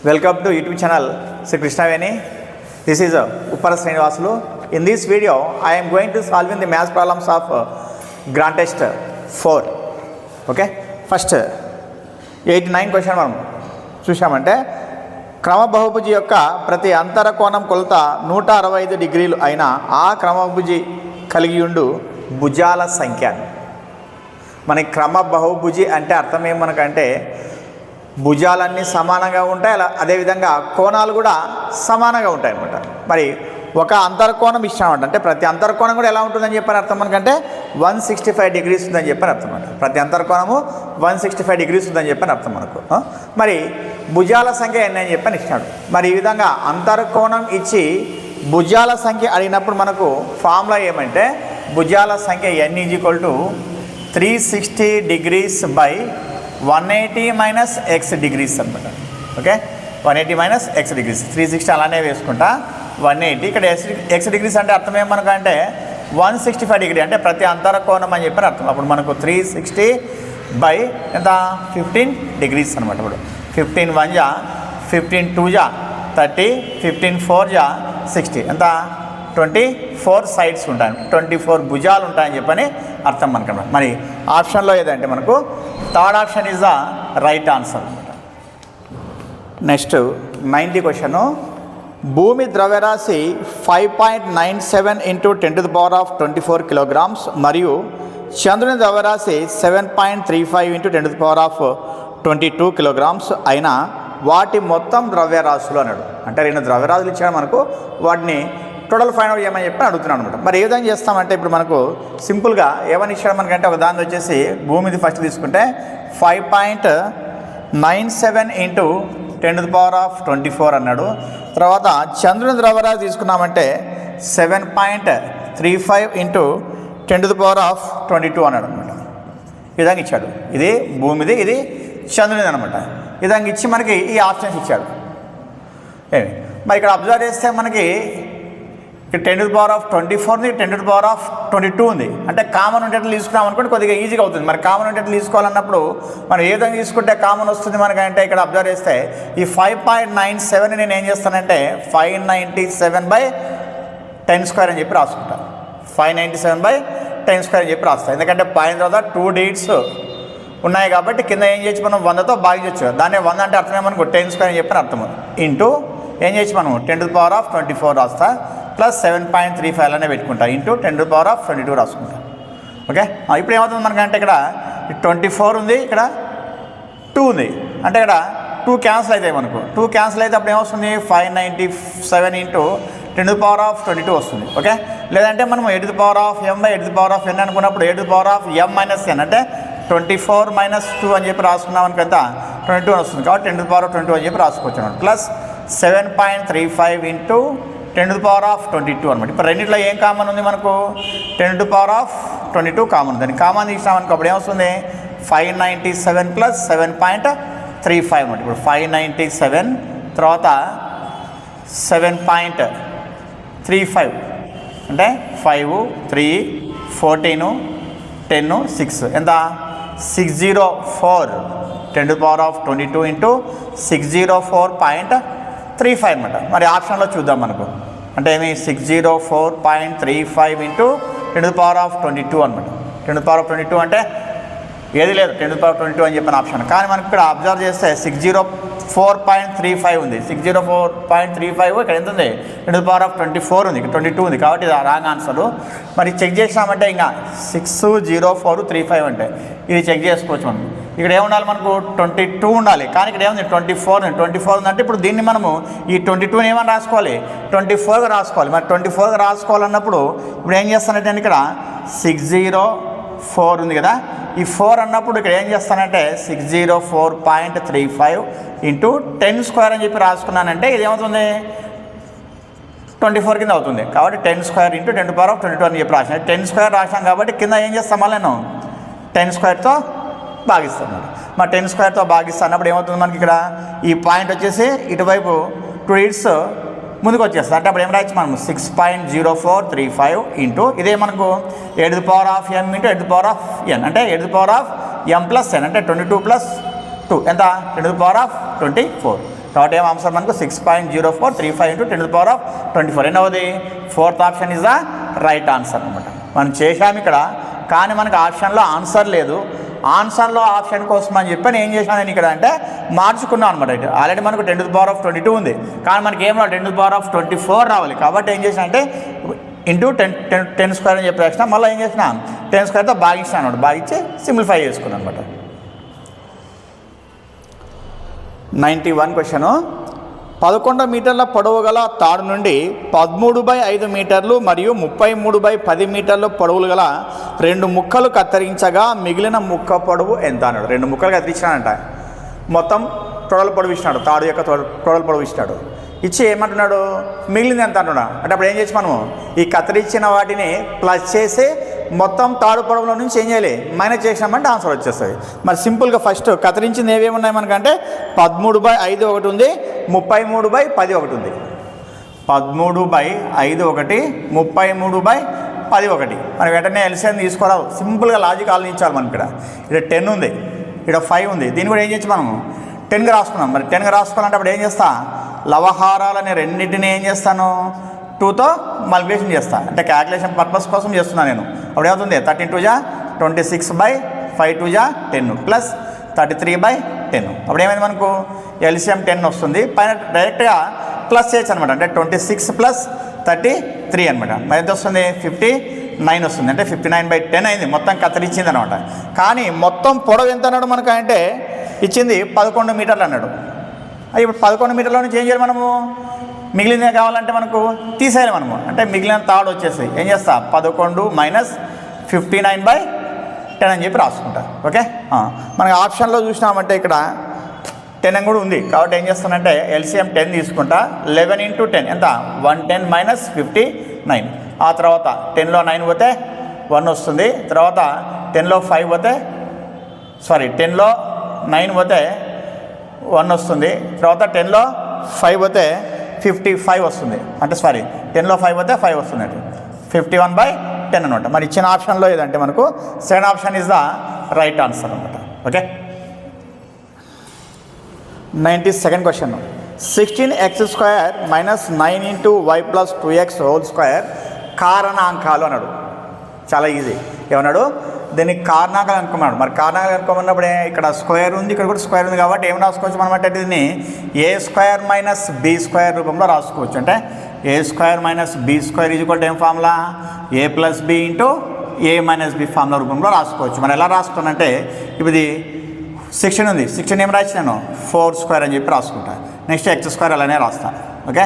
Welcome to YouTube channel Sri Krishnaveni. This is Uppara Srinivasulu. In this video, I am going to solving the maths problems of Grand Test 4. Okay. First 89 question మనం చూశామంటే క్రమ బహుభుజి యొక్క ప్రతి అంతర కోణం కొలత 165 డిగ్రీలు అయిన ఆ క్రమబహుభుజి కలిగి ఉండు భుజాల సంఖ్య. మనకి క్రమ బహుభుజి అంటే అర్థం ఏమనకంటే భుజాలన్నీ సమానంగా ఉంటాయి, అదేవిధంగా కోణాలు కూడా సమానంగా ఉంటాయి అన్నమాట. మరి ఒక అంతర్కోణం ఇచ్చామంట అంటే ప్రతి అంతర్కోణం కూడా ఎలా ఉంటుందని చెప్పని అర్థం మనకంటే 165 డిగ్రీస్ ఉందని చెప్పని అర్థం అనమాట. ప్రతి అంతర్కోణము 165 డిగ్రీస్ ఉందని చెప్పని అర్థం మనకు. మరి భుజాల సంఖ్య ఎన్ని అని చెప్పని ఇచ్చినాడు. మరి ఈ విధంగా అంతర్కోణం ఇచ్చి భుజాల సంఖ్య అడిగినప్పుడు మనకు ఫార్ములా ఏమంటే భుజాల సంఖ్య n = 360 degrees by 180 minus X degrees అనమాట. ఓకే, 180 మైనస్ ఎక్స్ డిగ్రీస్, 360 అలానే వేసుకుంటా 180. ఇక్కడ ఎక్స్ డిగ్రీస్ అంటే అర్థం ఏమనకంటే 165 డిగ్రీ అంటే ప్రతి అంతరకోణం అని చెప్పని అర్థం. అప్పుడు మనకు 360 బై ఎంత 15 డిగ్రీస్ అనమాట. ఇప్పుడు 15 1 జా 15 2 జా 30, 15 4 జా 60, ఎంత 24 సైడ్స్ ఉంటాయి, 24 భుజాలు ఉంటాయని చెప్పని అర్థం మనకన్నమాట. మరి ఆప్షన్లో ఏదంటే మనకు third option is the right answer అనమాట. Next 90 question. భూమి ద్రవ్యరాశి 5.97 × 10⁻24 కిలోగ్రామ్స్ మరియు చంద్రుని ద్రవ్యరాశి 7.35 × 10⁻22 కిలోగ్రామ్స్ అయినా వాటి మొత్తం ద్రవ్యరాశులు అన్నాడు. అంటే 2 ద్రవ్యరాశులు ఇచ్చాడు మనకు, వాటిని టోటల్ ఫైండ్ అవుట్ చేయమని చెప్పి అడుగుతున్నాను అనమాట. మరి ఏ విధంగా చేస్తామంటే ఇప్పుడు మనకు సింపుల్గా ఏమని ఇచ్చాడు మనకంటే ఒక దాని వచ్చేసి భూమిది ఫస్ట్ తీసుకుంటే 5.97 × 10⁻24 అన్నాడు. తర్వాత చంద్రుని ద్రవ్యరాశి తీసుకున్నామంటే 7.35 × 10⁻22 అన్నాడు అనమాట. ఈ విధంగా ఇచ్చాడు. ఇది భూమిది, ఇది చంద్రునిది అనమాట. ఈ విధంగా ఇచ్చి మనకి ఈ ఆప్షన్స్ ఇచ్చాడు. మరి ఇక్కడ అబ్జర్వ్ చేస్తే మనకి 10⁻24 10⁻22 ఉంది. అంటే కామన్ ఉండేట్లు తీసుకున్నాం అనుకోండి కొద్దిగా ఈజీగా అవుతుంది. మరి కామన్ ఉండేట్లు తీసుకోవాలన్నప్పుడు మనం ఏ విధంగా తీసుకుంటే కామన్ వస్తుంది మనకంటే ఇక్కడ అబ్జర్వ్ చేస్తే ఈ 5.97 నేను ఏం చేస్తానంటే 597/10² అని చెప్పి రాసుకుంటాను. 597/10² అని చెప్పి రాస్తాను. ఎందుకంటే పైన తర్వాత 2 digits ఉన్నాయి కాబట్టి కింద ఏం చేయొచ్చు మనం 100తో భాగించవచ్చు. దాన్ని 100 అంటే అర్థం ఏమనుకో 10² అని చెప్పి అర్థం. ఇంటూ ఏం చేయొచ్చు మనం 10⁻24 రాస్తా ప్లస్ 7.35 అలానే పెట్టుకుంటా ఇంటూ 10⁻22 రాసుకుంటా. ఓకే, ఇప్పుడు ఏమవుతుంది మనకంటే ఇక్కడ 24 ఉంది, ఇక్కడ 2 ఉంది. అంటే ఇక్కడ 2 క్యాన్సిల్ అవుతాయి మనకు. 2 క్యాన్సిల్ అయితే అప్పుడు ఏమొస్తుంది 597 × 10⁻22 వస్తుంది. ఓకే, లేదంటే మనం 8m/8n అనుకున్నప్పుడు 8m-n అంటే 24 - 2 అని చెప్పి రాసుకున్నాం అనుకంతా 22 అని వస్తుంది. కాబట్టి 10⁻22 అని చెప్పి రాసుకోవచ్చు అనమాట. ప్లస్ 7.35 × 10⁻22 అనమాట. ఇప్పుడు రెండింటిలో ఏం కామన్ ఉంది మనకు 10⁻22 కామన్ ఉంది. దాన్ని కామన్ తీసినామనుకో అప్పుడు ఏమొస్తుంది 597 + 7.35 అనమాట. ఇప్పుడు 597 తర్వాత 7.35 అంటే 5 3 14 10 6 ఎంత 604 10⁻22 × 604.35 అనమాట. మరి ఆప్షన్లో చూద్దాం మనకు అంటే ఏమి 604.35 × 10⁻22 అనమాట. 10⁻22 అంటే ఏది లేదు 10⁻22 అని చెప్పిన ఆప్షన్. కానీ మనకి ఇక్కడ అబ్జర్వ్ చేస్తే 604.35 ఉంది. 604.35 ఇక్కడ ఎంత ఉంది 10⁻24 ఉంది, ఇక్కడ 22 ఉంది. కాబట్టి ఇది రాంగ్ ఆన్సర్. మరి చెక్ చేసినామంటే ఇంకా 60435 అంటే ఇది చెక్ చేసుకోవచ్చు మనం. ఇక్కడ ఏముండాలి మనకు 22 ఉండాలి, కానీ ఇక్కడ ఏముంది 24 ఉంది. 24 ఉందంటే ఇప్పుడు దీన్ని మనము ఈ 22ని ఏమని రాసుకోవాలి 24గా రాసుకోవాలి. మరి 24గా రాసుకోవాలన్నప్పుడు ఇప్పుడు ఏం చేస్తానంటే నేను ఇక్కడ 604 ఉంది కదా, ఈ 4 అన్నప్పుడు ఇక్కడ ఏం చేస్తానంటే 604.35 × 10² అని చెప్పి రాసుకున్నానంటే ఇది ఏమవుతుంది 24 కింద అవుతుంది. కాబట్టి 10² × 10⁻22 అని చెప్పి రాసిన 10² రాసాం కాబట్టి కింద ఏం చేస్తాం మళ్ళీ నేను 10²తో భాగిస్తాను. మరి 10²తో భాగిస్తాను అన్నప్పుడు ఏమవుతుంది మనకి ఇక్కడ ఈ పాయింట్ వచ్చేసి ఇటువైపు 2 digits ముందుకు వచ్చేస్తుంది. అంటే అప్పుడు ఏం రాయొచ్చు మనం 6.0435 ఇంటూ ఇదే మనకు 8m × 8n అంటే 8m + n అంటే 22 + 2 ఎంత 10⁻24. కాబట్టి ఏం ఆన్సర్ మనకు 6.0435 × 10⁻24. ఎన్నవది? Fourth option is the right answer అనమాట. మనం చేశాము ఇక్కడ, కానీ మనకు ఆప్షన్లో ఆన్సర్ లేదు. ఆన్సర్లో ఆప్షన్ కోసం అని చెప్పి నేను ఏం చేశాను నేను ఇక్కడ అంటే మార్చుకున్నాను అనమాట. ఆల్రెడీ మనకు 10⁻22 ఉంది, కానీ మనకి ఏం రావాలి 10⁻24 రావాలి. కాబట్టి ఏం చేసిన అంటే ఇంటూ 10² అని చెప్పి రాసిన, మళ్ళీ ఏం చేసిన 10² భాగించాను అనమాట. భాగించి సింప్లిఫై చేసుకున్నాను అనమాట. 91 క్వశ్చను. 11 మీటర్ల పొడవు గల తాడు నుండి 13/5 మీటర్లు మరియు 33/10 మీటర్లు పొడవులు గల 2 ముక్కలు కత్తిరించగా మిగిలిన ముక్క పొడవు ఎంత అన్నాడు. 2 ముక్కలు కత్తిరించాడంట. మొత్తం తొడల పొడవు ఇచ్చినాడు, తాడు యొక్క తొడల పొడవు ఇచ్చినాడు. ఇచ్చి ఏమంటున్నాడు మిగిలింది ఎంత అంటున్నాడు. అంటే అప్పుడు ఏం చేసి మనము ఈ కత్తిరించిన వాటిని ప్లస్ చేసి మొత్తం తాడు పొడవులో నుంచి ఏం చేయాలి మైనస్ చేసినామంటే ఆన్సర్ వచ్చేస్తుంది. మరి సింపుల్గా ఫస్ట్ కత్తిరించింది ఏమేమి ఉన్నాయి మనకంటే 13/5 ఒకటి ఉంది, 33/10 ఒకటి ఉంది. 13/5 ఒకటి, 33/10 ఒకటి. మరి వెంటనే ఎల్సిఎం తీసుకోరాదు, సింపుల్గా లాజిక్ ఆలోచించాలి. మనం ఇక్కడ 10 ఉంది, ఇక్కడ 5 ఉంది. దీన్ని కూడా ఏం చేయొచ్చు మనము 10గా రాసుకున్నాం. మరి 10గా రాసుకోవాలంటే అప్పుడు ఏం చేస్తా లవహారాలని రెండింటిని ఏం చేస్తాను 2తో మల్టిప్లికేషన్ చేస్తా. అంటే క్యాల్కులేషన్ పర్పస్ కోసం చేస్తున్నాను నేను. అప్పుడు ఏమవుతుంది 13 2 26/5 2 10 ప్లస్ 33/10. అప్పుడు ఏమైంది మనకు ఎల్సిఎం 10 వస్తుంది. పైన డైరెక్ట్గా ప్లస్ చేయొచ్చు అనమాట. అంటే 26 + 33 అనమాట. మరి ఎంత వస్తుంది 59 వస్తుంది. అంటే 59/10 అయింది, మొత్తం కత్తిరించింది అనమాట. కానీ మొత్తం పొడవు ఎంత అన్నాడు మనకు అంటే ఇచ్చింది 11 మీటర్లు అన్నాడు. ఇప్పుడు 11 మీటర్ల నుంచి ఏం చేయాలి మనము మిగిలిన కావాలంటే మనకు తీసేయాలి మనము. అంటే మిగిలిన తాడు వచ్చేసి ఏం చేస్తా 11 - 59/10 అని చెప్పి రాసుకుంటా. ఓకే, మనకి ఆప్షన్లో చూసినామంటే ఇక్కడ 10 కూడా ఉంది. కాబట్టి ఏం చేస్తానంటే ఎల్సిఎం 10 తీసుకుంటా. 11 × 10 ఎంత 110 - 59. ఆ తర్వాత 10లో 9 పోతే 1 వస్తుంది. తర్వాత 10లో 5 పోతే 10లో 9 పోతే 1 వస్తుంది. తర్వాత 10లో 5 పోతే 55 వస్తుంది. అంటే 10లో 5 పోతే 5 వస్తుంది. అంటే 51/10 అనమాట. మరి ఇచ్చిన ఆప్షన్లో ఏదంటే మనకు second option is the right answer అనమాట. Okay, 92nd question. 16x² - 9 × y + 2x² కారణాంకాలు అన్నాడు. చాలా ఈజీ. ఏమన్నాడు దీనికి కారణాంకాలు అనుకున్నాడు. మరి కారణాంకాలు అనుకోమన్నప్పుడే ఇక్కడ స్క్వేర్ ఉంది, ఇక్కడ కూడా స్క్వేర్ ఉంది. కాబట్టి ఏం రాసుకోవచ్చు మనం అంటే దీన్ని a² - b² రూపంలో రాసుకోవచ్చు. అంటే a² - b² ఏం formula a + b × a - b formula రూపంలో రాసుకోవచ్చు. మనం ఎలా రాసుకున్నానంటే ఇప్పుడు ఇది 16 ఉంది, 16 ఏం రాసినాను 4² అని చెప్పి రాసుకుంటా. నెక్స్ట్ x² అలానే రాస్తాను. ఓకే,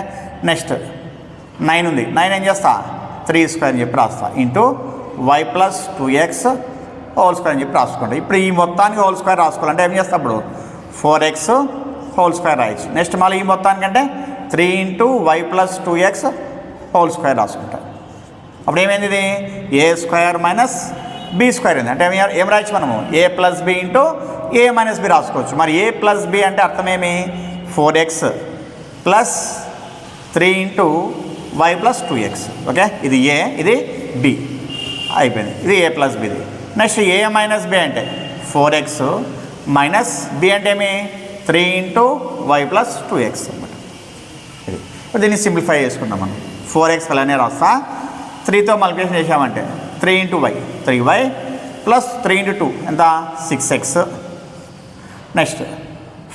నెక్స్ట్ 9 ఉంది, 9 ఏం చేస్తా 3² అని చెప్పి రాస్తా. ఇంటూ y + 2x² అని చెప్పి రాసుకోండి. ఇప్పుడు ఈ మొత్తానికి హోల్² రాసుకోవాలంటే ఏం చేస్తా అప్పుడు 4x² రాయొచ్చు. నెక్స్ట్ మళ్ళీ ఈ మొత్తానికంటే 3 × y + 2x² రాసుకుంటా. అప్పుడు ఏమైంది ఇది a² - b² ఉంది. అంటే ఏం రాయొచ్చు మనము a + b × a - b రాసుకోవచ్చు. మరి a + b అంటే అర్థమేమి 4x + 3 × y + 2x. ఓకే, ఇది a, ఇది b అయిపోయింది. ఇది a + b. Next a - b అంటే 4x - b అంటే ఏమి 3 × y + 2x అనమాట. ఇది ఇప్పుడు దీన్ని సింప్లిఫై చేసుకుందాం మనం. 4x అలానే రాస్తా, 3తో మల్టిప్లికేషన్ చేసామంటే 3 × y 3y + 3 × 2 ఎంత 6x. Next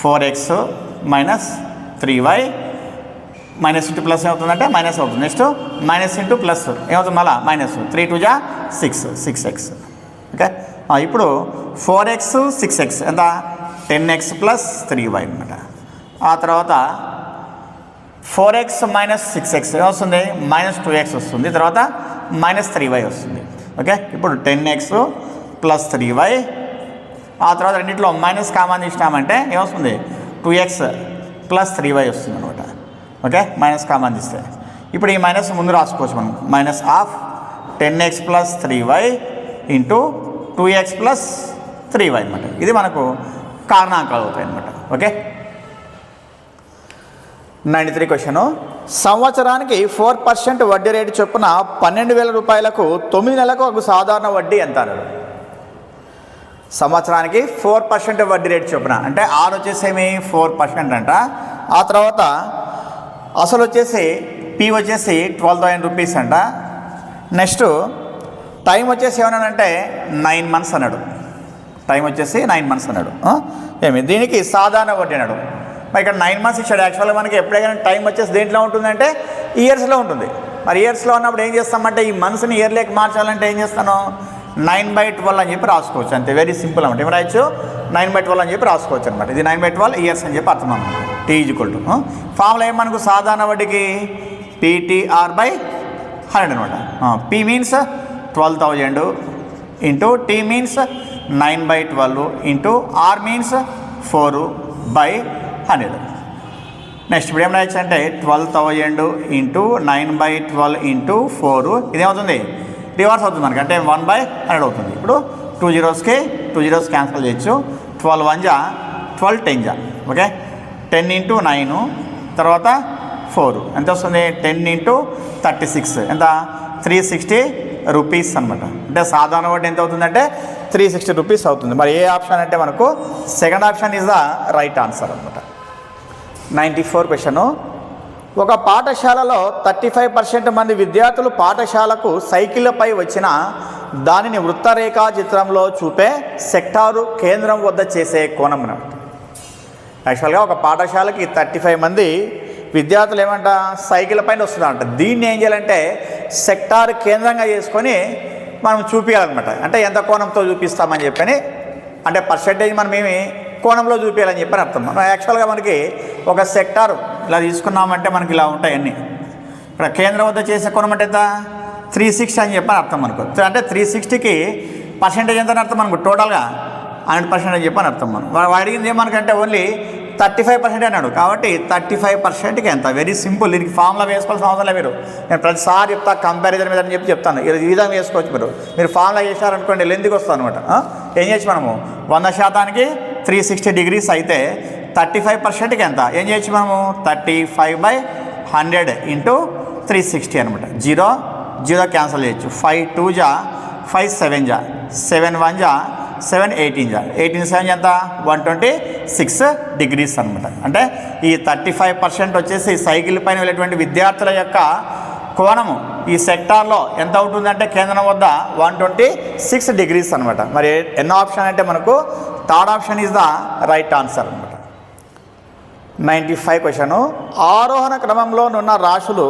4x - 3y minus into plus ఏమవుతుందంటే మైనస్ అవుతుంది. నెక్స్ట్ మైనస్ ఇంటూ ప్లస్ ఏమవుతుంది మళ్ళీ మైనస్ 3 2 6x. ఓకే, ఇప్పుడు 4x 6x ఎంత 10x + 3y అనమాట. ఆ తర్వాత 4x - 6x ఏమొస్తుంది -2x వస్తుంది. తర్వాత -3y వస్తుంది. ఓకే, ఇప్పుడు 10x + 3y. ఆ తర్వాత రెండింటిలో మైనస్ కామన్ తీసినామంటే ఏమొస్తుంది 2x + 3y వస్తుంది అనమాట. ఓకే, మైనస్ కామన్ తీస్తే ఇప్పుడు ఈ మైనస్ ముందు రాసుకోవచ్చు మనం. -12 10x + 3y into 2x + 3y అనమాట. ఇది మనకు కారణాంకాలు అవుతాయి అనమాట. Okay, 93 question. సంవత్సరానికి 4% వడ్డీ రేటు చొప్పున 12,000 రూపాయలకు 9 నెలలకు ఒక సాధారణ వడ్డీ ఎంత అన్నాడు. సంవత్సరానికి 4% వడ్డీ రేటు చొప్పున అంటే 6 వచ్చేసేమి 4% అంట. ఆ తర్వాత అసలు వచ్చేసి పీ వచ్చేసి 12,000 రూపీస్ అంట. నెక్స్ట్ టైం వచ్చేసి ఏమన్నాడంటే 9 months అన్నాడు. టైం వచ్చేసి 9 months అన్నాడు. ఏమి దీనికి సాధారణ వడ్డీ అన్నాడు. మరి ఇక్కడ 9 months ఇచ్చాడు. యాక్చువల్గా మనకి ఎప్పుడైనా టైం వచ్చేసి దేంట్లో ఉంటుందంటే ఇయర్స్లో ఉంటుంది. మరి ఇయర్స్లో ఉన్నప్పుడు ఏం చేస్తామంటే ఈ మంత్స్ని ఇయర్లోకి మార్చాలంటే ఏం చేస్తాను, 9/12 అని చెప్పి రాసుకోవచ్చు. అంతే, వెరీ సింపుల్ అనమాట. ఏమి రాయొచ్చు, 9/12 అని చెప్పి రాసుకోవచ్చు అనమాట. ఇది 9/12 ఇయర్స్ అని చెప్పి అర్థం అనమాట. టీ ఈక్వల్ టు ఫార్ములా ఏం మనకు సాధారణ వడ్డీకి PTR/100 అనమాట. P means 12,000 into T means 9/12 into R means 4/100. Next ఇప్పుడు ఏం రాయొచ్చు అంటే 12,000 ఇంటూ 9/12 ఇంటూ 4 ఇదేమవుతుంది, రివర్స్ అవుతుంది మనకి, అంటే 1/100 అవుతుంది. ఇప్పుడు 2 zeros క్యాన్సిల్ చేయొచ్చు. 12 1 జా 12 10 జా ఓకే. 10 ఇంటూ 9 తర్వాత 4 ఎంత వస్తుంది, 10 ఇంటూ 36 ఎంత, 360 రూపీస్ అనమాట. అంటే సాధారణ వడ్డీ ఎంత అవుతుందంటే 360 రూపీస్ అవుతుంది. మరి ఏ ఆప్షన్ అంటే మనకు second option is the right answer అనమాట. 94 క్వశ్చను. ఒక పాఠశాలలో 35% మంది విద్యార్థులు పాఠశాలకు సైకిళ్లపై వచ్చిన దానిని వృత్తరేఖా చిత్రంలో చూపే సెక్టారు కేంద్రం వద్ద చేసే కోణం అన్నమాట. యాక్చువల్గా ఒక పాఠశాలకి 35 మంది విద్యార్థులు ఏమంట సైకిల్ పైన వస్తున్నారంట. దీన్ని ఏం చేయాలంటే సెక్టార్ కేంద్రంగా చేసుకొని మనం చూపించాలన్నమాట. అంటే ఎంత కోణంతో చూపిస్తామని చెప్పని, అంటే పర్సెంటేజ్ మనం ఏమి కోణంలో చూపించాలని చెప్పని అర్థం. మనం యాక్చువల్గా మనకి ఒక సెక్టార్ ఇలా తీసుకున్నామంటే మనకి ఇలా ఉంటాయి అన్నీ. ఇక్కడ కేంద్రం వద్ద చేసే కోణం అంటే ఎంత, 360 అని చెప్పని అర్థం మనకు. అంటే 360కి పర్సెంటేజ్ ఎంత అని అర్థం మనకు, టోటల్గా 100% అని చెప్పని అర్థం. మనం వాడు అడిగింది ఏమనకంటే ఓన్లీ 35% అన్నాడు. కాబట్టి 35%కి ఎంత, వెరీ సింపుల్. దీనికి ఫార్ములా వేసుకోవాల్సిన అవసరం లేదు. నేను ప్రతిసారి చెప్తా కంపారిజన్ మీద అని చెప్పి చెప్తాను. ఈ విధంగా వేసుకోవచ్చు. మీరు ఫార్ములా చేశారనుకోండి లెంత్కి వస్తుంది అనమాట. ఏం చేయొచ్చు మనము, 100% 360 degrees అయితే 35%కి ఎంత ఏం చేయొచ్చు మనము, 35/100 ఇంటూ 360 అనమాట. 0 క్యాన్సిల్ చేయొచ్చు. 5 2 జా 5 7 జా 7 1 జా 7 18 జా 18 7 ఎంత, 126 degrees అనమాట. అంటే ఈ 35% వచ్చేసి సైకిల్ పైన వెళ్ళేటువంటి విద్యార్థుల యొక్క కోణము ఈ సెక్టార్లో ఎంత అవుతుందంటే కేంద్రం వద్ద 126 degrees అనమాట. మరి ఎన్నో ఆప్షన్ అంటే మనకు third option is the right answer అనమాట. 95 క్వశ్చను. ఆరోహణ క్రమంలో ఉన్న రాశులు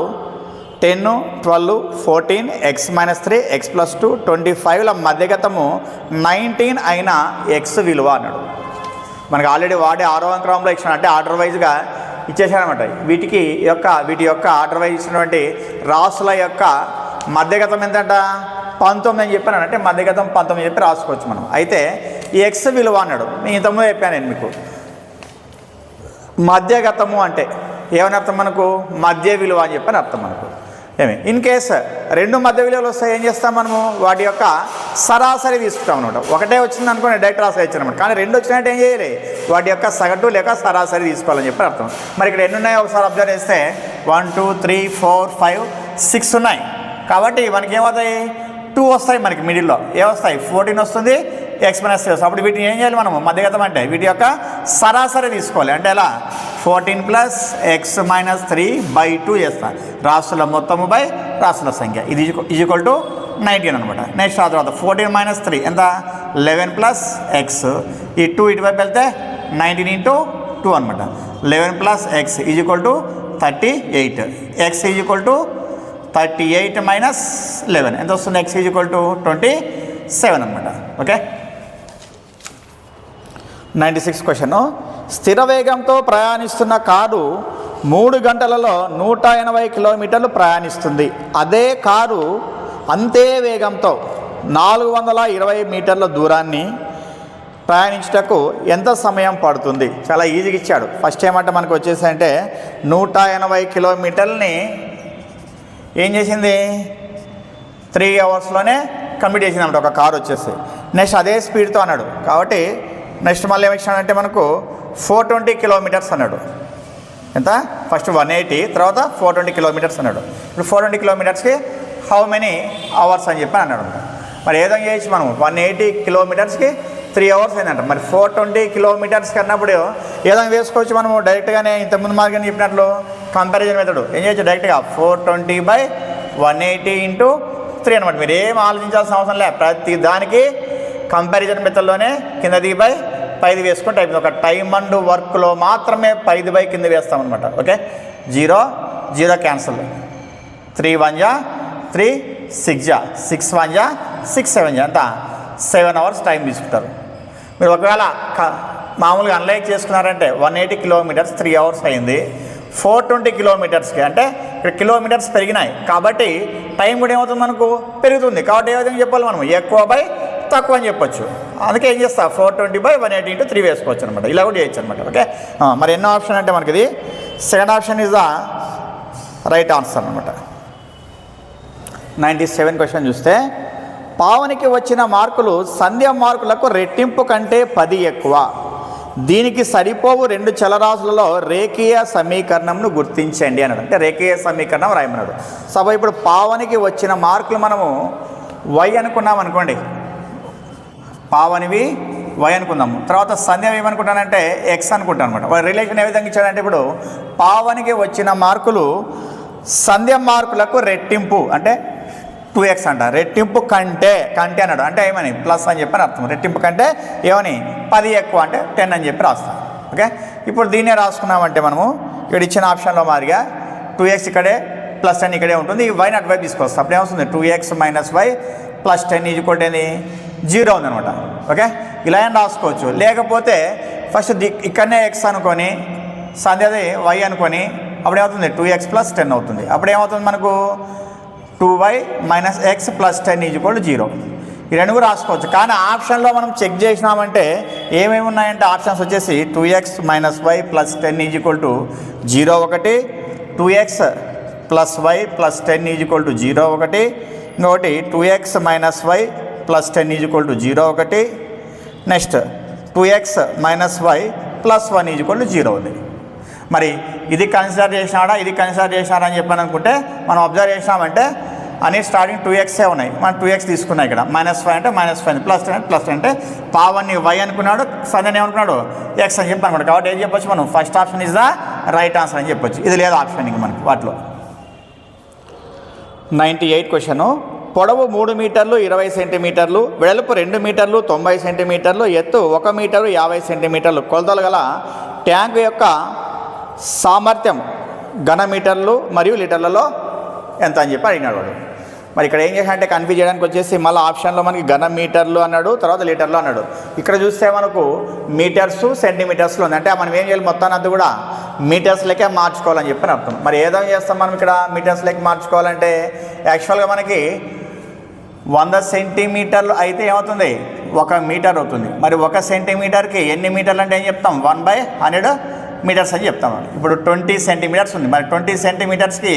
10 12 14 x-3 x+2 25ల మధ్యగతము 19 అయిన ఎక్స్ విలువ అన్నాడు. మనకు ఆల్రెడీ వాడే ఆరోహణ క్రమంలో ఇచ్చిన, అంటే ఆర్డర్ వైజ్గా ఇచ్చేసారనమాట. వీటి యొక్క ఆర్డర్ వైజ్ ఇచ్చినటువంటి రాసుల యొక్క మధ్యగతం ఎంతంట 19 అని చెప్పాను. అంటే మధ్యగతం 19 చెప్పి రాసుకోవచ్చు మనం. అయితే ఈ ఎక్స్ విలువ అన్నాడు. నేను ఇంతకుముందు చెప్పాను నేను మీకు, మధ్యగతము అంటే ఏమని అర్థం మనకు, మధ్య విలువ అని చెప్పని అర్థం మనకు. ఏమి ఇన్ కేస్ 2 మధ్య విలువలు వస్తాయి ఏం చేస్తాం మనము, వాటి యొక్క సరాసరి తీసుకుంటాం అనమాట. ఒకటే వచ్చింది అనుకోండి డైరెక్ట్ రాసేయచ్చు అనమాట. కానీ 2 వచ్చినట్టు ఏం చేయాలి, వాటి యొక్క సగటు లేక సరాసరి తీసుకోవాలని చెప్పి అర్థం. మరి ఇక్కడ ఎన్ని ఉన్నాయో ఒకసారి అబ్జర్వ్ చేస్తే 1 2 3 4 5 6 ఉన్నాయి. కాబట్టి మనకి ఏమవుతాయి, 2 వస్తాయి మనకి మిడిల్లో. ఏమొస్తాయి, 14 వస్తుంది, x-3 అప్పుడు వీటిని ఏం చేయాలి మనము, మధ్యగతం అంటే వీటి యొక్క సరాసరి తీసుకోవాలి. అంటే ఎలా, 14 + x-3/2 చేస్తాం. రాసుల మొత్తము బై రాసుల సంఖ్య. ఇది ఈక్వల్ టు 19 అనమాట. నెక్స్ట్ ఆ తర్వాత 14 - 3 ఎంత, 11 + x. ఈ 2 ఇటువైపు వెళ్తే 19 × 2 అనమాట. 11 + x equal to 38. x equal to 38 - 11 ఎంత వస్తుంది, x ఈక్వల్ టు 27 అనమాట. ఓకే. 96 క్వశ్చను. స్థిర వేగంతో ప్రయాణిస్తున్న కారు 3 గంటలలో 180 కిలోమీటర్లు ప్రయాణిస్తుంది. అదే కారు అంతే వేగంతో 420 మీటర్ల దూరాన్ని ప్రయాణించటకు ఎంత సమయం పడుతుంది? చాలా ఈజీగా ఇచ్చాడు. ఫస్ట్ ఏమంటే మనకు వచ్చేసంటే 180 కిలోమీటర్లని ఏం చేసింది, 3 అవర్స్లోనే కంప్లీట్ చేసింది అన్నమాట ఒక కారు వచ్చేసి. నెక్స్ట్ అదే స్పీడ్తో అన్నాడు. కాబట్టి నెక్స్ట్ మళ్ళీ ఏమిచ్చాడంటే మనకు 420 కిలోమీటర్స్ అన్నాడు. ఎంత, ఫస్ట్ 180 తర్వాత 420 కిలోమీటర్స్ అన్నాడు. ఇప్పుడు 420 కిలోమీటర్స్కి హౌ మెనీ అవర్స్ అని చెప్పి అన్నాడు. మరి ఏదో చేయొచ్చు మనం, 180 కిలోమీటర్స్కి 3 అవర్స్ అయిందంట. మరి 420 కిలోమీటర్స్కి అన్నప్పుడు ఏదైనా వేసుకోవచ్చు మనము డైరెక్ట్గానే ఇంతకుముందు మార్గం చెప్పినట్లు కంపారిజన్ మెథడ్ ఏం చేయొచ్చు డైరెక్ట్గా 420/180 × 3 అనమాట. మీరు ఏం ఆలోచించాల్సిన అవసరం లేదు, ప్రతి దానికి కంపారిజన్ మెథడ్లోనే కిందది బై పైది వేసుకుంటే అయిపోయింది. ఒక టైమ్ అండ్ వర్క్లో మాత్రమే 5 కింద వేస్తామన్నమాట. ఓకే, 0 0 క్యాన్సల్, 3 1 జా 3, 6 జా 6 1 జా 6 7 జా అంతా 7 hours టైం తీసుకుంటారు. మీరు ఒకవేళ మామూలుగా అనలైజ్ చేసుకున్నారంటే 180 kilometers 3 hours అయింది. 420 kilometersకి అంటే ఇక్కడ కిలోమీటర్స్ పెరిగినాయి కాబట్టి టైం కూడా ఏమవుతుంది మనకు పెరుగుతుంది. కాబట్టి ఏ విధంగా చెప్పాలి మనం ఎక్కువ బై తక్కువ అని చెప్పొచ్చు. అందుకే ఏం చేస్తా 420/180 × 3 వేసుకోవచ్చు అనమాట. ఇలా కూడా చేయొచ్చు అనమాట. ఓకే, మరి ఎన్నో ఆప్షన్ అంటే మనకి ఇది second option is the right answer అనమాట. 97 క్వశ్చన్ చూస్తే పావనికి వచ్చిన మార్కులు సంధ్య మార్కులకు రెట్టింపు కంటే 10 ఎక్కువ. దీనికి సరిపోవు 2 చలరాశులలో రేఖీయ సమీకరణంను గుర్తించండి అన్నాడు. అంటే రేఖీయ సమీకరణం రాయమన్నాడు. సభ ఇప్పుడు పావనికి వచ్చిన మార్కులు మనము వై అనుకున్నాం అనుకోండి, పావనివి వై అనుకుందాము. తర్వాత సంధ్య ఏమనుకుంటానంటే ఎక్స్ అనుకుంటాను అనమాట. వారి రిలేషన్ ఏ విధంగా ఇచ్చాడంటే ఇప్పుడు పావనికి వచ్చిన మార్కులు సంధ్య మార్కులకు రెట్టింపు అంటే 2x అంట. రెట్టింపు కంటే అన్నాడు అంటే ఏమని ప్లస్ అని చెప్పని అర్థం. రెట్టింపు కంటే ఏమని 10 ఎక్కువ అంటే 10 అని చెప్పి రాస్తాం. ఓకే, ఇప్పుడు దీన్నే రాసుకున్నామంటే మనము ఇక్కడ ఇచ్చిన ఆప్షన్లో మాదిరిగా 2x ఇక్కడే +10 ఇక్కడే ఉంటుంది. ఈ వైని అటువైపు తీసుకొస్తాం. అప్పుడు ఏమవుతుంది 2x - y + 10 = 0 ఉందనమాట. ఓకే, ఇలా అయినా రాసుకోవచ్చు. లేకపోతే ఫస్ట్ ఇక్కడనే x అనుకొని సంధ్యది y అనుకొని అప్పుడు ఏమవుతుంది 2x + 10 అవుతుంది. అప్పుడు ఏమవుతుంది మనకు 2y - x + 10 = 0. ఈ రెండు కూడా రాసుకోవచ్చు. కానీ ఆప్షన్లో మనం చెక్ చేసినామంటే ఏమేమి ఉన్నాయంటే ఆప్షన్స్ వచ్చేసి 2x - y + 10 = 0 ఒకటి, 2x + y + 10 = 0 ఒకటి, ఇంకొకటి 2x - y + 10 = 0 ఒకటి, నెక్స్ట్ 2x - y + 1 = 0 ఉంది. మరి ఇది కన్సిడర్ చేసినాడా ఇది కన్సిడర్ చేసినాడా అని చెప్పని అనుకుంటే మనం అబ్జర్వ్ చేసినామంటే అన్ని స్టార్టింగ్ 2x ఉన్నాయి. మనం 2x తీసుకున్నాం. ఇక్కడ -5 అంటే -5, +10 అంటే +10 అంటే పావన్ని y అనుకున్నాడు, సంధ్యని ఏమనుకున్నాడు x అని చెప్పి అనుకున్నాడు. కాబట్టి ఏం చెప్పొచ్చు మనం first option is the right answer అని చెప్పొచ్చు. ఇది లేదు ఆప్షన్ ఇంక మనకి వాటిలో. 98 క్వశ్చన్ పొడవు 3 మీటర్లు 20 సెంటీమీటర్లు, వెడల్పు 2 మీటర్లు 90 సెంటీమీటర్లు, ఎత్తు 1 మీటరు 50 సెంటీమీటర్లు కొలతలు గల ట్యాంక్ యొక్క సామర్థ్యం ఘన మీటర్లు మరియు లీటర్లలో ఎంత అని చెప్పి అడిగినాడు వాడు. మరి ఇక్కడ ఏం చేశాడంటే కన్ఫ్యూజ్ చేయడానికి వచ్చేసి మళ్ళీ ఆప్షన్లో మనకి ఘన మీటర్లు అన్నాడు, తర్వాత లీటర్లు అన్నాడు. ఇక్కడ చూస్తే మనకు మీటర్సు సెంటీమీటర్స్లో ఉంది. అంటే మనం ఏం చేయాలి మొత్తాన్ని అంతా కూడా మీటర్స్ లెక్క మార్చుకోవాలని చెప్పని అర్థం. మరి ఏదో చేస్తాం మనం ఇక్కడ మీటర్స్ లెక్క మార్చుకోవాలంటే యాక్చువల్గా మనకి 100 సెంటీమీటర్లు అయితే ఏమవుతుంది 1 మీటర్ అవుతుంది. మరి 1 సెంటీమీటర్కి ఎన్ని మీటర్లు అంటే ఏం చెప్తాం 1/100 మీటర్స్ అని చెప్తాం. ఇప్పుడు 20 సెంటీమీటర్స్ ఉంది. మరి 20 సెంటీమీటర్స్కి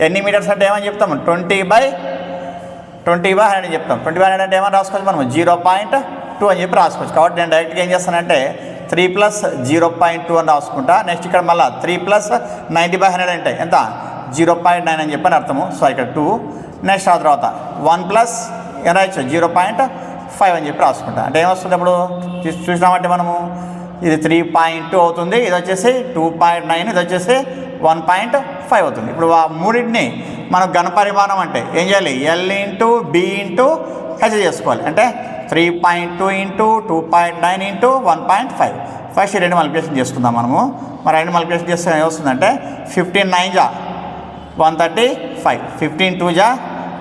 ఎన్ని మీటర్స్ అంటే ఏమని చెప్తాము 20/100 అని చెప్తాం. 20/100 అంటే ఏమని రాసుకోవచ్చు మనం 0.2 అని చెప్పి రాసుకోవచ్చు. కాబట్టి నేను డైరెక్ట్గా ఏం చేస్తానంటే 3 + 0.2 అని రాసుకుంటా. నెక్స్ట్ ఇక్కడ మళ్ళీ 3 + 90/100 అంటే ఎంత 0.9 అని చెప్పని అర్థము. సో ఇక్కడ 2 నెక్స్ట్ ఆ తర్వాత 1 + ఏం రాయచ్చు 0.5 అని చెప్పి రాసుకుంటా. అంటే ఏమొస్తుంది ఇప్పుడు చూసినామంటే మనము ఇది 3.2 అవుతుంది, ఇది వచ్చేసి 2.9, ఇది వచ్చేసి 1.5 అవుతుంది. ఇప్పుడు ఆ మూడింటిని మనం ఘనపరిమాణం అంటే ఏం చేయాలి L × B × H చేసుకోవాలి. అంటే 3.2 × 2.9 × 1.5. ఫస్ట్ ఈ రెండు మల్టిప్లికేషన్ చేసుకుందాం మనము. మరి రెండు మల్టిప్లికేషన్ చేస్తే ఏమొస్తుందంటే 15 9 జా 135, 15 2 జా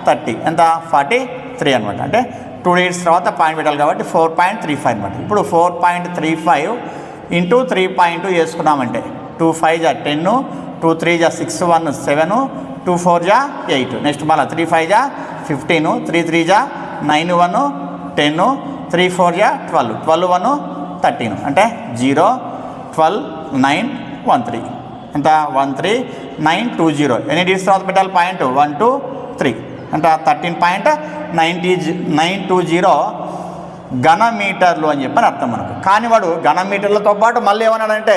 30 ఎంత 43 అనమాట. అంటే 2 digits తర్వాత పాయింట్ పెట్టాలి కాబట్టి 4.35 అనమాట. ఇప్పుడు 4.35 × 3.2 చేసుకున్నామంటే 2 5 జా 10, 2 3 జా 6 1 7, 2 4 జా 8, నెక్స్ట్ మళ్ళీ 3 5 జా 15, 3 3 జా 9 1 10, 3 4 జా 12, 12 1 13 అంటే 0 12 9 13 ఎంత 13920. ఎన్ని డిజిట్స్ తర్వాత పెట్టాలి పాయింట్ 1 2 3 అంటే 13.920 ఘన మీటర్లు అని చెప్పని అర్థం మనకు. కానీ వాడు ఘన మీటర్లతో పాటు మళ్ళీ ఏమన్నాడంటే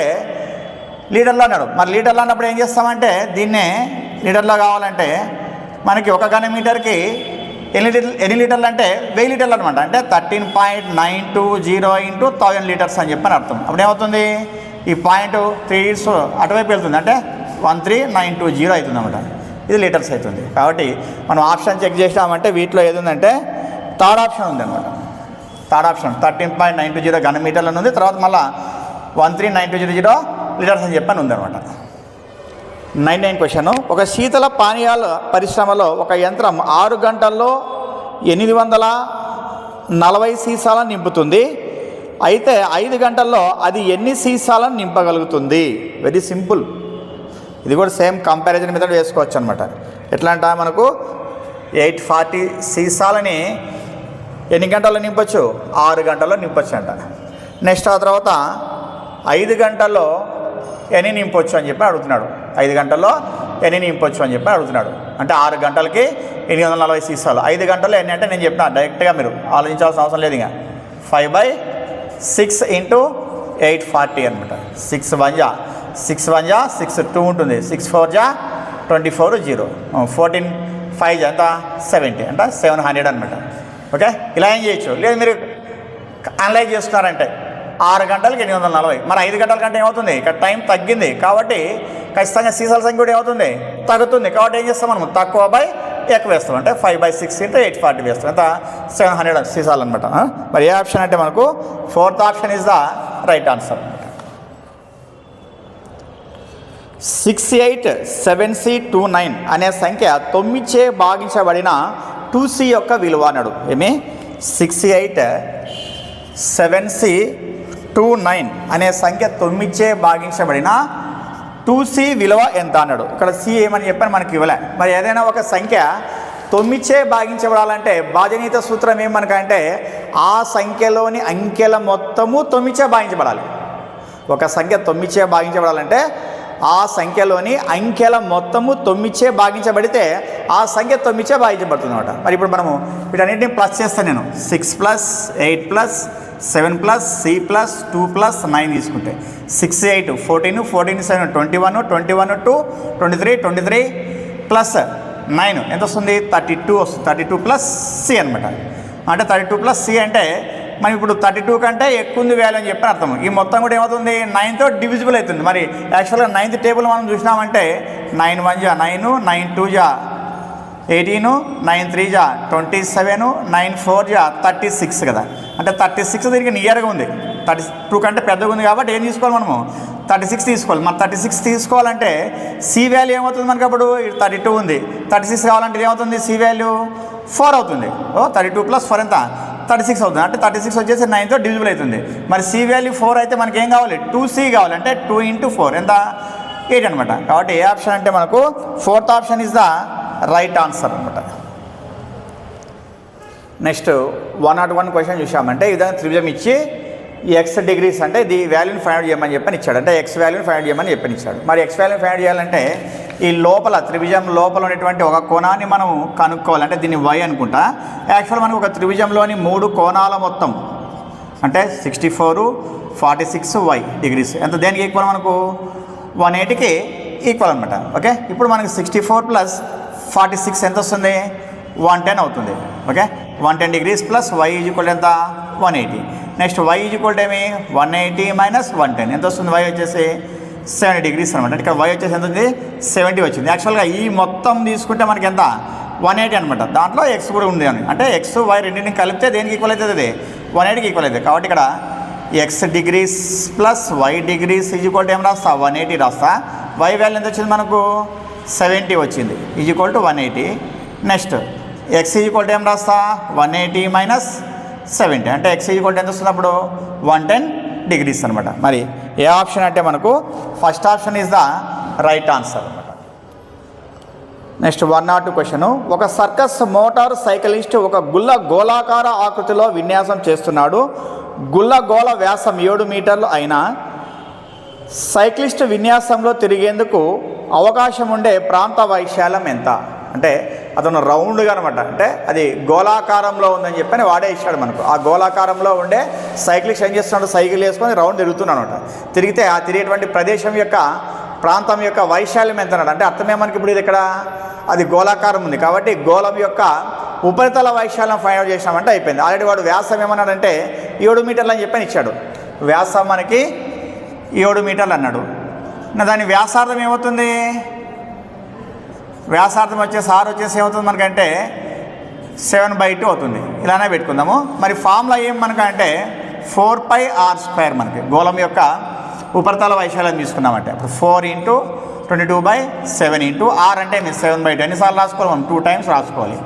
లీటర్లో అన్నాడు. మరి లీటర్లో అన్నప్పుడు ఏం చేస్తామంటే దీన్నే లీటర్లో కావాలంటే మనకి 1 ఘన మీటర్కి ఎన్ని లీటర్లు అంటే 1000 లీటర్లు అనమాట. అంటే 13.920 × 1000 లీటర్స్ అని చెప్పని అర్థం. అప్పుడు ఏమవుతుంది ఈ పాయింట్ 3 ఇయర్స్ అటువైపు వెళ్తుంది, అంటే 13920 అవుతుంది అన్నమాట. ఇది లీటర్స్ అవుతుంది. కాబట్టి మనం ఆప్షన్ చెక్ చేసినామంటే వీటిలో ఏది ఉందంటే థర్డ్ ఆప్షన్ ఉంది అనమాట. థర్డ్ ఆప్షన్ 13.920 ఘన మీటర్లు ఉంది. తర్వాత మళ్ళీ 13920 లీటర్స్ అని చెప్పని ఉందన్నమాట. 99 క్వశ్చన్. ఒక శీతల పానీయాల పరిశ్రమలో ఒక యంత్రం 6 గంటల్లో 840 సీసాలను నింపుతుంది. అయితే 5 గంటల్లో అది ఎన్ని సీసాలను నింపగలుగుతుంది? Very simple. ఇది కూడా సేమ్ కంపారిజన్ మెథడ్ వేసుకోవచ్చు అనమాట. ఎట్లా అంటే మనకు 840 సీసాలని ఎన్ని గంటల్లో నింపొచ్చు? 6 గంటల్లో నింపొచ్చు అంట. నెక్స్ట్ ఆ తర్వాత 5 గంటల్లో ఎన్ని నింపొచ్చు అని చెప్పి అడుగుతున్నాడు. 5 గంటల్లో ఎన్ని నింపొచ్చు అని చెప్పి అడుగుతున్నాడు. అంటే 6 గంటలకి 840 సీసాలు. 5 గంటల్లో ఎన్ని అంటే నేను చెప్పిన డైరెక్ట్గా మీరు ఆలోచించాల్సిన అవసరం లేదు. ఇంకా 5/6 × 840 అనమాట. 6 1 6 2 ఉంటుంది. 6 4 24 0 14 5 ఎంత 70 అంటే 700 అనమాట. ఓకే, ఇలా ఏం చేయొచ్చు. లేదు మీరు అనలైజ్ చేస్తున్నారంటే 6 గంటలకి 840, మరి 5 గంటల కంటే ఏమవుతుంది? ఇక్కడ టైం తగ్గింది కాబట్టి ఖచ్చితంగా సీసాల సంఖ్య కూడా ఏమవుతుంది? తగ్గుతుంది. కాబట్టి ఏం చేస్తాం మనం? తక్కువ బై ఎక్కువ వేస్తాం, అంటే 5/6 × 840 వేస్తాం. ఎంత 700 సీసాలు అనమాట. మరి ఏ ఆప్షన్ అంటే మనకు fourth option is the right answer. 68,7C29 అనే సంఖ్య 9చే భాగించబడిన 2C యొక్క విలువ అన్నాడు. ఏమి? 68,7C29 అనే సంఖ్య 9చే భాగించబడిన 2C విలువ ఎంత అన్నాడు. ఇక్కడ C ఏమని చెప్పని మనకి ఇవ్వలే. మరి ఏదైనా ఒక సంఖ్య 9చే భాగించబడాలంటే భాజనీయత సూత్రం ఏమనకంటే ఆ సంఖ్యలోని అంకెల మొత్తము 9చే భాగించబడాలి. ఒక సంఖ్య 9చే భాగించబడాలంటే ఆ సంఖ్యలోని అంకెల మొత్తము 9చే భాగించబడితే ఆ సంఖ్య 9చే భాగించబడుతుంది అనమాట. మరి ఇప్పుడు మనము వీటన్నిటిని ప్లస్ చేస్తాను నేను. 6 + 8 + 7 + C + 2 + 9 తీసుకుంటే 6 8 14 14 7 21 21 2 23 23 + 9 ఎంత వస్తుంది? 32 వస్తుంది. 32 + C అనమాట. అంటే 32 + C అంటే మనం ఇప్పుడు 32 కంటే ఎక్కువ ఉంది వాల్యూ అని చెప్పి అర్థం. ఈ మొత్తం కూడా ఏమవుతుంది? 9తో డివిజిబుల్ అవుతుంది. మరి యాక్చువల్గా 9th టేబుల్ మనం చూసినామంటే 9 1 9 9 2 18 9 3 27 9 4 36 కదా. అంటే 36 దీనికి నియర్గా ఉంది. 32 కంటే పెద్దగా ఉంది కాబట్టి ఏం తీసుకోవాలి మనము? 36 తీసుకోవాలి. మరి 36 తీసుకోవాలంటే సి వాల్యూ ఏమవుతుంది మనకి? అప్పుడు 32 ఉంది, 36 కావాలంటే ఏమవుతుంది? సి వాల్యూ 4 అవుతుంది. 32 + 4 ఎంత? 36 అవుతుంది. అంటే 36 వచ్చేసి 9తో డివిజిబుల్ అవుతుంది. మరి సి వాల్యూ 4 అయితే మనకి ఏం కావాలి? 2C కావాలి. అంటే 2 × 4 ఎంత? 8 అనమాట. కాబట్టి ఏ ఆప్షన్ అంటే మనకు fourth option is the right answer అనమాట. నెక్స్ట్ 101 క్వశ్చన్ చూసామంటే ఈ విధంగా త్రిభుజం ఇచ్చి x డిగ్రీస్ అంటే ఇది వాల్యూని ఫైండ్ అవుట్ చేయమని చెప్పని ఇచ్చాడు. అంటే x వాల్యూని ఫైండ్ అవుట్ చేయమని చెప్పని ఇచ్చాడు. మరి x వాల్యూని ఫైండ్ అవుట్ చేయాలంటే ఈ లోపల త్రిభుజం లోపల ఉన్నటువంటి ఒక కోణాన్ని మనం కనుక్కోవాలి. అంటే దీన్ని y అనుకుంటా. యాక్చువల్ మనకు ఒక త్రిభుజంలోని 3 కోణాల మొత్తం అంటే 64 46 y డిగ్రీస్ ఎంత దేనికి ఈక్వల్? మనకు 180కి ఈక్వల్ అనమాట. ఓకే, ఇప్పుడు మనకి 64 + 46 ఎంత వస్తుంది? 110 అవుతుంది. ఓకే, 110 degrees + y = ఎంత? 180. నెక్స్ట్ y = ఏమి? 180 - 110 ఎంత వస్తుంది? y వచ్చేసి 70 degrees అనమాట. ఇక్కడ y వచ్చేసి ఎంత ఉంది? 70 వచ్చింది. యాక్చువల్గా ఈ మొత్తం తీసుకుంటే మనకి ఎంత? 180 అనమాట. దాంట్లో x కూడా ఉంది అని అంటే x y రెండింటిని కలిపితే దేనికి ఈక్వల్ అవుతుంది? అది 180కి ఈక్వల్ అవుతుంది. కాబట్టి ఇక్కడ x డిగ్రీస్ + y డిగ్రీస్ = ఏం రాస్తా? 180 రాస్తా. y వాల్యూ ఎంత వచ్చింది మనకు? 70 వచ్చింది = 180. నెక్స్ట్ x = ఏం రాస్తా? 180 - 70 అంటే x = ఎంత వస్తుంది అప్పుడు? 110 degrees అనమాట. మరి ఏ ఆప్షన్ అంటే మనకు first option is the right answer అనమాట. Next 102 question. ఒక సర్కస్ మోటార్ సైకిలిస్ట్ ఒక గోళాకార ఆకృతిలో విన్యాసం చేస్తున్నాడు. గోళ వ్యాసం 7 మీటర్లు అయినా సైక్లిస్ట్ విన్యాసంలో తిరిగేందుకు అవకాశం ఉండే ప్రాంత వైశాల్యం ఎంత? అంటే అతను రౌండ్గా అనమాట. అంటే అది గోళాకారంలో ఉందని చెప్పని వాడే ఇచ్చాడు మనకు. ఆ గోళాకారంలో ఉండే సైక్లిస్ట్ ఏం చేస్తున్నాడు? సైకిల్ వేసుకొని రౌండ్ తిరుగుతున్నాడు అనమాట. తిరిగితే ఆ తిరిగేటువంటి ప్రదేశం యొక్క ప్రాంతం యొక్క వైశాల్యం ఎంత అన్నాడు. అంటే అర్థమేమనకి ఇప్పుడు ఇది ఇక్కడ అది గోళాకారం ఉంది కాబట్టి గోళం యొక్క ఉపరితల వైశాల్యం ఫైండ్ అవుట్ చేసినామంటే అయిపోయింది. ఆల్రెడీ వాడు వ్యాసం ఏమన్నాడంటే 7 మీటర్లు అని చెప్పని ఇచ్చాడు. వ్యాసం మనకి 7 మీటర్లు అన్నాడు. దాని వ్యాసార్థం ఏమవుతుంది? వ్యాసార్థం వచ్చేసి ఆర్ వచ్చేసి ఏమవుతుంది మనకంటే 7/2 అవుతుంది. ఇలానే పెట్టుకుందాము. మరి ఫార్ములా ఏం మనకంటే 4πr². మనకి గోళం యొక్క ఉపరితల వైశాల్యం తీసుకున్నామంటే అప్పుడు 4 × 22/7 × r అంటే మీరు 7/2 ఎన్నిసార్లు రాసుకోవాలి మనం? 2 టైమ్స్ రాసుకోవాలి.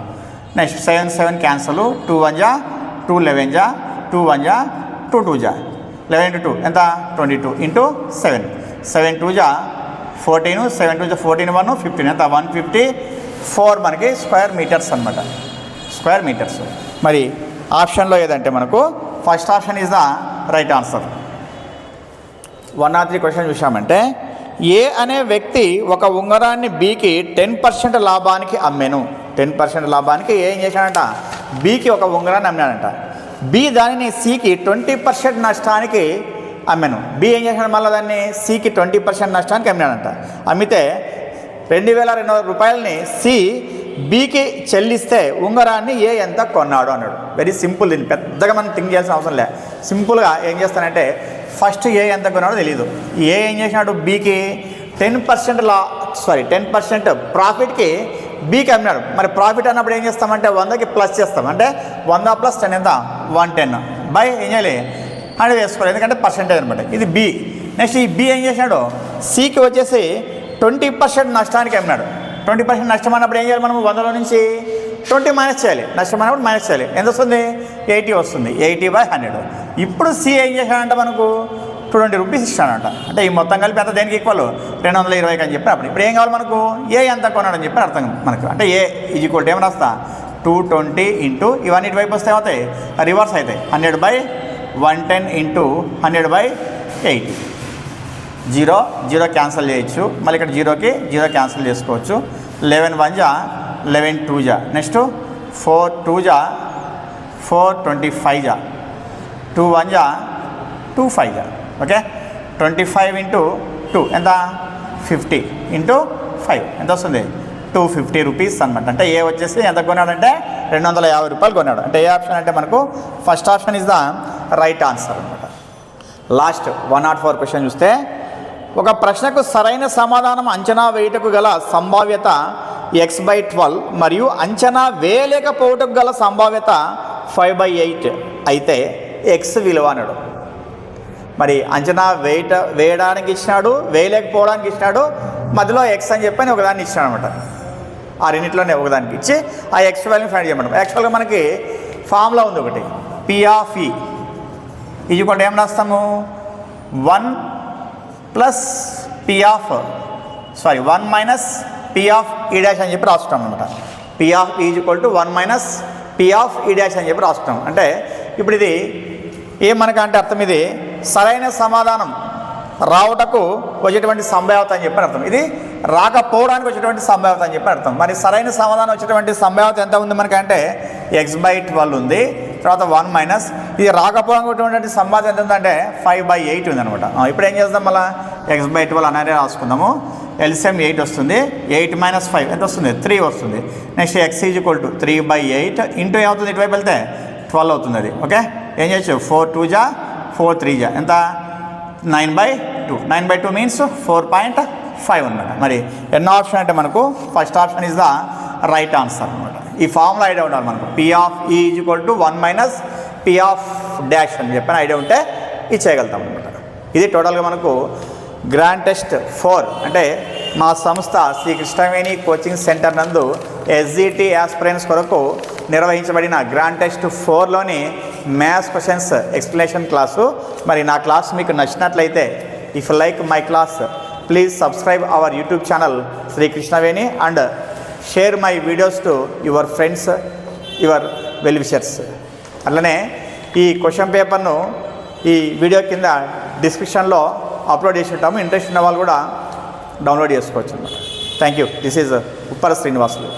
నెక్స్ట్ 7 క్యాన్సల్, 2 1 జా 2 11 జా 2 1 జా 2 2 జా 11 × 2 ఎంత? 22 × 7 7 2 జా 14 7 2 జా 14 1 15 ఎంత? 154 మనకి స్క్వేర్ మీటర్స్ అనమాట. Square meters. మరి ఆప్షన్లో ఏదంటే మనకు first option is the right answer. 103 question చూసామంటే ఏ అనే వ్యక్తి ఒక ఉంగరాన్ని బికి 10% లాభానికి అమ్మాను. 10% లాభానికి ఏం చేశాడంట? బికి ఒక ఉంగరాన్ని అమ్మాడంట. బి దానిని సికి 20% నష్టానికి అమ్మాను. బి ఏం చేశాడు? మళ్ళీ దాన్ని సికి 20% నష్టానికి అమ్మాడంట. అమ్మితే 2200 రూపాయలని సి బికి చెల్లిస్తే ఉంగరాన్ని ఏ ఎంత కొన్నాడు అన్నాడు. Very simple. దీన్ని పెద్దగా మనం థింక్ చేయాల్సిన అవసరం లేదు. సింపుల్గా ఏం చేస్తానంటే ఫస్ట్ ఏ ఎంత కొన్నాడో తెలియదు. ఏ ఏం చేసినాడు? బికి 10% ప్రాఫిట్కి బికి అమ్మినాడు. మరి ప్రాఫిట్ అన్నప్పుడు ఏం చేస్తామంటే 100కి ప్లస్ చేస్తాం. అంటే 100 + 10 ఎంత? 110 బై ఏం చేయాలి? 100 వేసుకోవాలి. ఎందుకంటే పర్సెంటేజ్ అనమాట. ఇది బి. నెక్స్ట్ ఈ బి ఏం చేసినాడు? సికి వచ్చేసి 20% నష్టానికి అమ్మినాడు. 20% నష్టం అన్నప్పుడు ఏం చేయాలి? మనం 100లో నుంచి 20 మైనస్ చేయాలి. నష్టం అన్నప్పుడు మైనస్ చేయాలి. ఎంత వస్తుంది? 80 వస్తుంది. 80/100. ఇప్పుడు సి ఏం చేశాడంట? మనకు 20 రూపీస్ ఇస్తాడంట. అంటే ఈ మొత్తం కలిపి ఎంత దేనికి ఈక్వల్? 220 అని చెప్పి అప్పుడు ఇప్పుడు ఏం కావాలి మనకు? ఏ ఎంత కొన్నాడని చెప్పి అర్థం మనకు. అంటే ఏ ఈక్వల్ ఏమైనా రాస్తా 220 ఇంటూ ఇవన్నీ ఇటువైపు వస్తే అవుతాయి రివర్స్ అవుతాయి. 100/110 ఇంటూ 100/80. 0 క్యాన్సిల్ చేయొచ్చు. మళ్ళీ ఇక్కడ 0కి 0 క్యాన్సిల్ చేసుకోవచ్చు. 11 1 జా 11 2 జా నెక్స్ట్ 4 2 జా 4 25 జా 2 1 జా 2 5 జా. ఓకే 25 × 2 ఎంత? 50 × 5 ఎంత వస్తుంది? 250 రూపీస్ అనమాట. అంటే ఏ వచ్చేసి ఎంత కొన్నాడంటే 250 రూపాయలు కొన్నాడు. అంటే ఏ ఆప్షన్ అంటే మనకు first option is the right answer అనమాట. లాస్ట్ 104 క్వశ్చన్ చూస్తే ఒక ప్రశ్నకు సరైన సమాధానం అంచనా వేయుటకు గల సంభావ్యత x/12 మరియు అంచనా వేయలేకపోవటకు గల సంభావ్యత 5/8 అయితే ఎక్స్ విలువ అన్నాడు. మరి అంచనా వేయడానికి ఇచ్చినాడు, వేయలేకపోవడానికి ఇచ్చినాడు, మధ్యలో ఎక్స్ అని చెప్పని ఒకదాన్ని ఇచ్చినాడు అనమాట. ఆ రెండింటిలోనే ఒకదానికి ఇచ్చి ఆ ఎక్స్ వాల్యూని ఫైండ్ చేయమంటాం. యాక్చువల్గా మనకి ఫార్ములా ఉంది ఒకటి, P/E ఈజ్వల్ ఏం రాస్తాము? 1 మైనస్ P/E' అని చెప్పి రాస్తాం అనమాట. P/E = 1 - P/E' అని చెప్పి రాస్తాం. అంటే ఇప్పుడు ఇది ఏమనకంటే అర్థం ఇది సరైన సమాధానం రావటకు వచ్చేటువంటి సంభావ్యత అని చెప్పి అర్థం. ఇది రాకపోవడానికి వచ్చేటువంటి సంభావ్యత అని చెప్పి అర్థం. మరి సరైన సమాధానం వచ్చేటువంటి సంభావ్యత ఎంత ఉంది మనకంటే x/12 ఉంది. తర్వాత 1 - ఇది రాకపోవడానికి వచ్చేటువంటి సంభావ్యత ఎంత ఉందంటే 5/8 ఉందనమాట. ఇప్పుడు ఏం చేద్దాం? మళ్ళీ x/12 అనేది రాసుకుందాము. LCM 8 వస్తుంది. 8 - 5 ఎంత వస్తుంది? 3 వస్తుంది. నెక్స్ట్ x = 3/8 ఇంటూ ఏమవుతుంది? ఇటువైపు వెళ్తే 12 అవుతుంది అది. ఓకే ఏం చేయొచ్చు? 4 2 జా 4 3 జా ఎంత? 9/2. 9/2 మీన్స్ 4.5 అనమాట. మరి ఎన్నో ఆప్షన్ అంటే మనకు first option is the right answer అనమాట. ఈ ఫార్ములా ఐడియా ఉండాలి మనకు. P/E = 1 - P/' అని చెప్పిన ఐడియా ఉంటే ఇది చేయగలుగుతాం అనమాట. ఇది టోటల్గా మనకు గ్రాండ్ టెస్ట్ 4 అంటే మా సంస్థ శ్రీ కృష్ణవేణి కోచింగ్ సెంటర్ నందు SGT ఆస్పిరెంట్స్ కొరకు నిర్వహించబడిన గ్రాండ్ టెస్ట్ 4లోని మ్యాథ్స్ క్వశ్చన్స్ ఎక్స్ప్లెనేషన్ క్లాసు. మరి నా క్లాస్ మీకు నచ్చినట్లయితే if like my class please subscribe our YouTube channel Shri Krishnaveni and share my videos to your friends, your well wishers. అట్లనే ఈ క్వశ్చన్ పేపర్ను ఈ వీడియో కింద డిస్క్రిప్షన్లో అప్లోడ్ చేసి ఉంటాము. ఇంట్రెస్ట్ ఉన్న వాళ్ళు కూడా డౌన్లోడ్ చేసుకోవచ్చు అన్నమాట. Thank you. This is Uppara Srinivasulu.